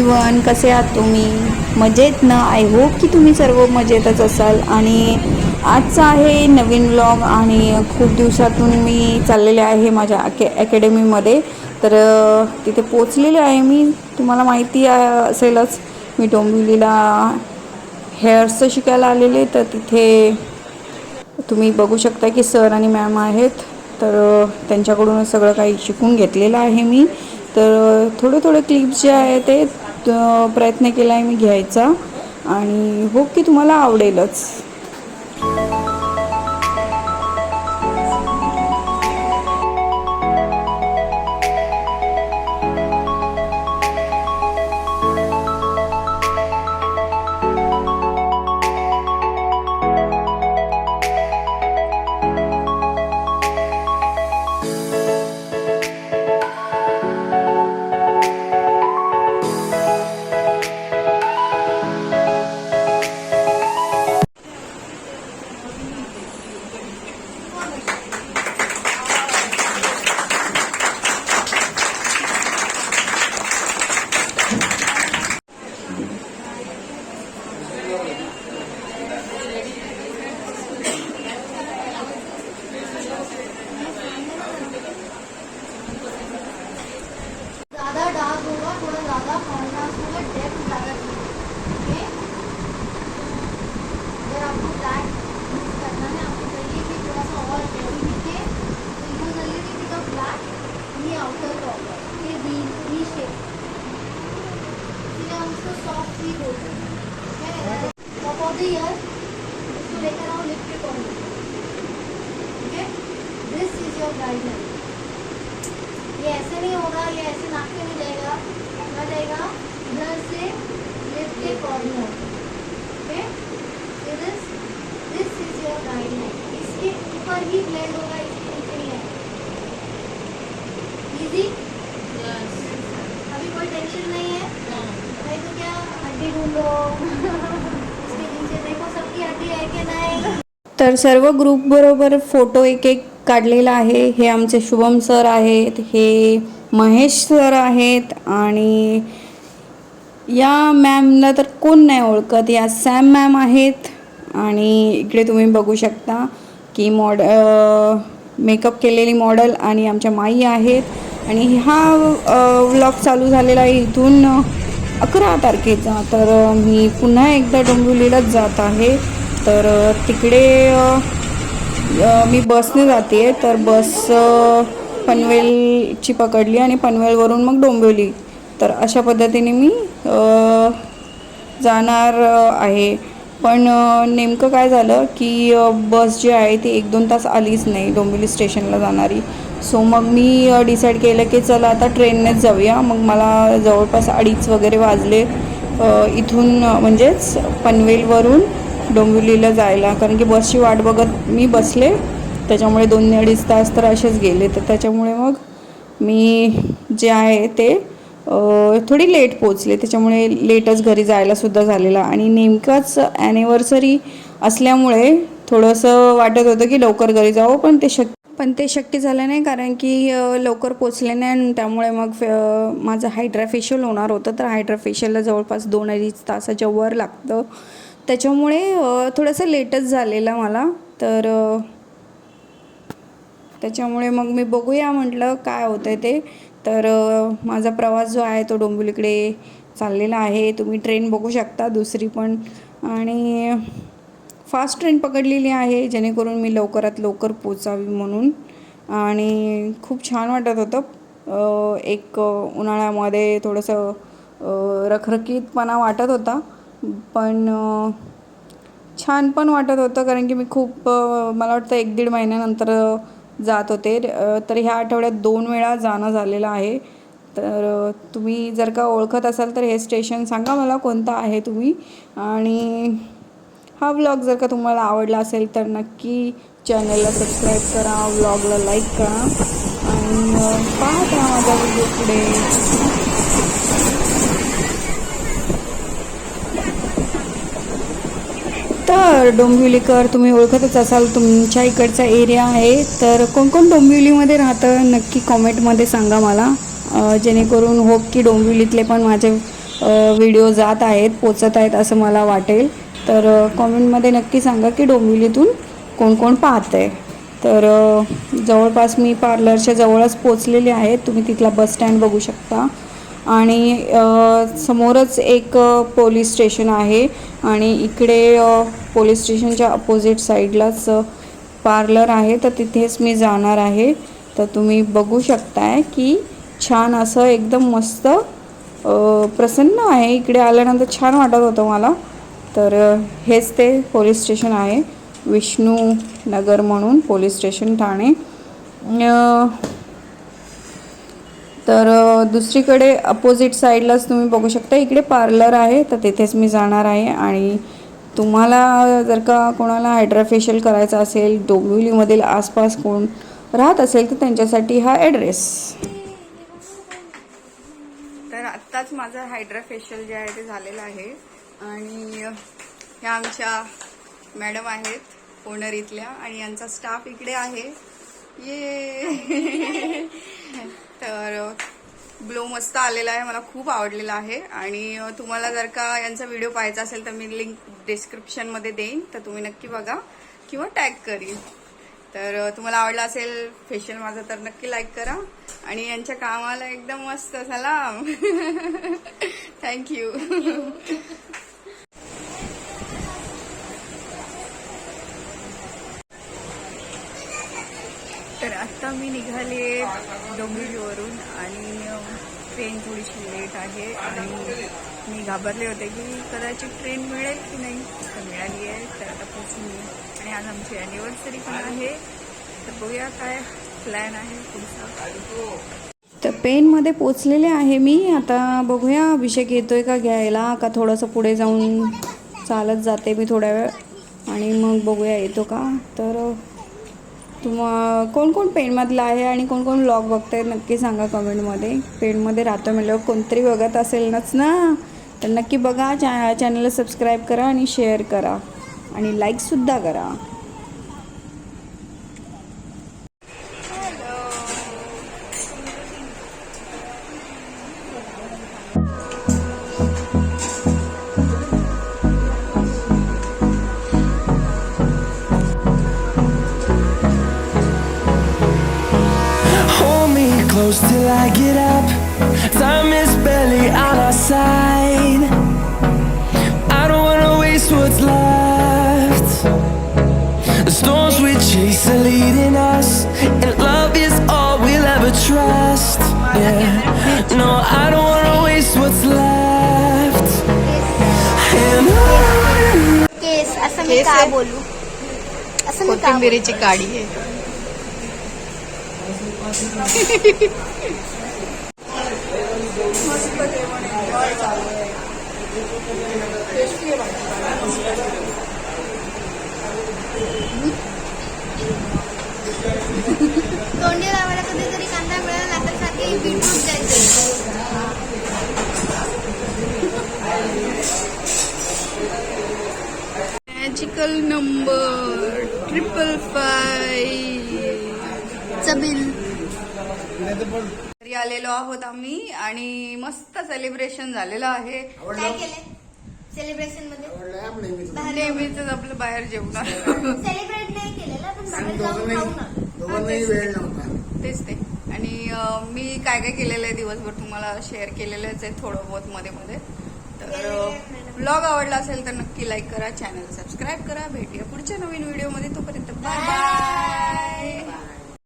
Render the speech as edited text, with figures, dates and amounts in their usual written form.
Everyone, कसे आहात तुम्ही? मजेत ना? आय होप की तुम्ही सर्व मजेतच असाल. आणि आजचा आहे नवीन व्लॉग आणि खूप दिवसातून मी चाललेले आहे माझ्या अकॅडमीमध्ये. तर तिथे पोचलेले आहे मी. तुम्हाला माहिती असेलच, मी डोंबिवलीला हेअर्सचं शिकायला आलेले. तर तिथे तुम्ही बघू शकता की सर आणि मॅम आहेत. तर त्यांच्याकडूनच सगळं काही शिकून घेतलेलं आहे मी. तर थोडे क्लिप्स जे आहे ते प्रयत्न केला आहे मी घ्यायचा आणि होप की तुम्हाला आवडेलच. ये ऐसे नहीं होगा, ये ऐसे नाक पे नहीं जाएगा, ना जाएगा इधर से लिप के corner. Okay, this is your guideline. इसके ऊपर ही ब्लेंड होगा, इसके नीचे नहीं है. इजी? यस. अभी कोई टेंशन नहीं है? नहीं तो क्या हड्डी ढूंढो. इसके नीचे देखो सबकी हड्डी है कि नहीं. तर सर्व ग्रुप बरोबर फोटो एक काढलेला आहे. हे आमचे शुभम सर आहेत, हे महेश सर आहेत आणि या मॅमला तर कोण नाही ओळखत, या सॅम मॅम आहेत. आणि इकडे तुम्ही बघू शकता की मेकअप केलेली मॉडेल आणि आमच्या माई आहेत. आणि हा व्लॉग चालू झालेला आहे इथून 11 तारखेचा. तर मी पुन्हा एकदा डोंबिवलीलाच जात आहे. तर तिकडे मी बसने जाते आहे. तर बस पनवेलची पकडली आणि पनवेलवरून मग डोंबिवली. तर अशा पद्धतीने मी जाणार आहे. पण नेमकं काय झालं की बस जी आहे ती 1-2 तास आलीच नाही डोंबिवली स्टेशनला जाणारी. सो मग मी डिसाईड केलं की चला आता ट्रेननेच जाऊया. मग मला जवळपास 2:30 वगैरे वाजले इथून, म्हणजेच पनवेलवरून डोंबिवलीला जायला. कारण की बसची वाट बघत मी बसले, त्याच्यामुळे 2-2.5 तास तर असेच गेले. तर त्याच्यामुळे मग मी जे आहे ते थोडी लेट पोचले. त्याच्यामुळे लेटच घरी जायलासुद्धा झालेला. आणि नेमकंच ॲनिव्हर्सरी असल्यामुळे थोडंसं वाटत होतं की लवकर घरी जावं, पण ते शक्य झालं नाही. कारण की लवकर पोचले नाही आणि त्यामुळे मग माझं हायड्रा फेशियल होणार होतं. तर हायड्रा फेशियलला जवळपास 2-2.5 तासाच्या वर लागतं. त्याच्यामुळे थोडंसं लेटच झालेलं मला. तर त्याच्यामुळे मग मी बघूया म्हटलं काय होतं आहे ते. तर माझा प्रवास जो आहे तो डोंबिवलीकडे चाललेला आहे. तुम्ही ट्रेन बघू शकता दुसरी पण. आणि फास्ट ट्रेन पकडलेली आहे जेणेकरून मी लवकरात लवकर पोचावी म्हणून. आणि खूप छान वाटत होतं. एक उन्हाळ्यामध्ये थोडंसं रखरखीतपणा वाटत होता, पण छान पण वाटत होतं. कारण की मी खूप मला वाटतं 1-1.5 महिन्यानंतर जात होते. तर ह्या आठवड्यात 2 वेळा जाणं झालेलं आहे. तर तुम्ही जर का ओळखत असाल तर हे स्टेशन सांगा मला कोणतं आहे तुम्ही. आणि हा व्लॉग जर का तुम्हाला आवडला असेल तर नक्की चॅनलला सबस्क्राईब करा, व्लॉगला लाईक करा आणि पाहत राहा माझा व्हिडिओ पुढे. तर डोंबिवलीकर तुम्ही ओळखतच असाल, तुमच्या इकडचा एरिया आहे. तर कोण कोण डोंबिवलीमध्ये राहतं नक्की कॉमेंटमध्ये सांगा मला, जेणेकरून होप की डोंबिवलीतले पण माझे व्हिडिओ जात आहेत, पोचत आहेत असं मला वाटेल. तर कॉमेंटमध्ये नक्की सांगा की डोंबिवलीतून कोण कोण पाहत आहे. तर जवळपास मी पार्लरच्या जवळच पोचलेले आहे. तुम्ही तिथला बस स्टँड बघू शकता आणि समोरच एक पोलीस स्टेशन आहे आणि इकडे पोलीस स्टेशनच्या अपोजिट साईडलाच पार्लर आहे. तर तिथेच मी जाणार आहे. तर तुम्ही बघू शकताय की छान असं एकदम मस्त प्रसन्न आहे. इकडे आल्यानंतर छान वाटत होतं मला. तर हेच ते पोलीस स्टेशन आहे, विष्णू नगर म्हणून पोलीस स्टेशन ठाणे. तर दुसरीकडे अपोजिट साईडलाच तुम्ही बघू शकता इकडे पार्लर आहे. तर तिथेच मी जाणार आहे. आणि तुम्हाला जर का कोणाला हायड्रा फेशियल करायचं असेल, डोंबिवलीमधील आसपास कोण राहत असेल तर त्यांच्यासाठी हा ॲड्रेस. तर आत्ताच माझं हायड्रा फेशियल जे आहे ते झालेलं आहे आणि ह्या आमच्या मॅडम आहेत ओनर इथल्या आणि यांचा स्टाफ इकडे आहे. ये तर ग्लो मस्त आलेला आहे, मला खूप आवडलेला आहे. आणि तुम्हाला जर का यांचा व्हिडिओ पाहायचा असेल तर मी लिंक डिस्क्रिप्शनमध्ये देईन, तर तुम्ही नक्की बघा किंवा टॅग करीन. तर तुम्हाला आवडला असेल फेशियल माझं तर नक्की लाईक करा आणि यांच्या कामाला एकदम मस्त सलाम. थँक्यू. तर आत्ता मी निघाले डोंबिवलीवरून आणि ट्रेन थोडीशी लेट आहे आणि मी घाबरले होते की कदाचित ट्रेन मिळेल की नाही. तर मिळाली आहे. तर आता पोचली आणि आज आमची ॲनिव्हर्सरी पण आहे. तर बघूया काय प्लॅन आहे पुढचा. तर पेनमध्ये पोचलेले आहे मी. आता बघूया अभिषेक येतोय का घ्यायला, का थोडंसं पुढे जाऊन चालत जाते मी थोड्या वेळ आणि मग बघूया येतो का. तर कोण कोण पेनमधलं आहे आणि कोण कोण व्लॉग बघताय नक्की सांगा कमेंटमध्ये. पेनमध्ये राहतो म्हटल्यावर कोणतरी बघत असेलच ना, तर नक्की बघा. चॅनलला सबस्क्राईब करा आणि शेअर करा आणि लाईकसुद्धा करा. Close till I get up. Time is barely on our side. I don't wanna waste what's left. The storms we chase are leading us, and love is all we'll ever trust. Yeah, no, I don't wanna waste what's left. And on. केस असं मी का बोलू, असं मी का कोथिंबीरीची काडी आहे. तोंडी लावायला कधीतरी कांदा मिळाला तर सारखे बीटरूट जायचं. मॅजिकल नंबर 555 चं बिल. घरी आलेलो आहोत आम्ही आणि मस्त सेलिब्रेशन झालेलं आहे. काय केलंय सेलिब्रेशन मध्ये? नेहमीच आपलं बाहेर जेवणार. सेलिब्रेट नाही केलेलं पण बाहेर जाऊन खाऊ ना. तेच ते. आणि मी काय काय केलेलं आहे दिवसभर तुम्हाला शेअर केलेलंच आहे थोडं बहुत मध्ये मध्ये. तर ब्लॉग आवडला असेल तर नक्की लाईक करा, चॅनल सबस्क्राईब करा. भेटूया पुढच्या नवीन व्हिडिओमध्ये. तोपर्यंत बाय बाय.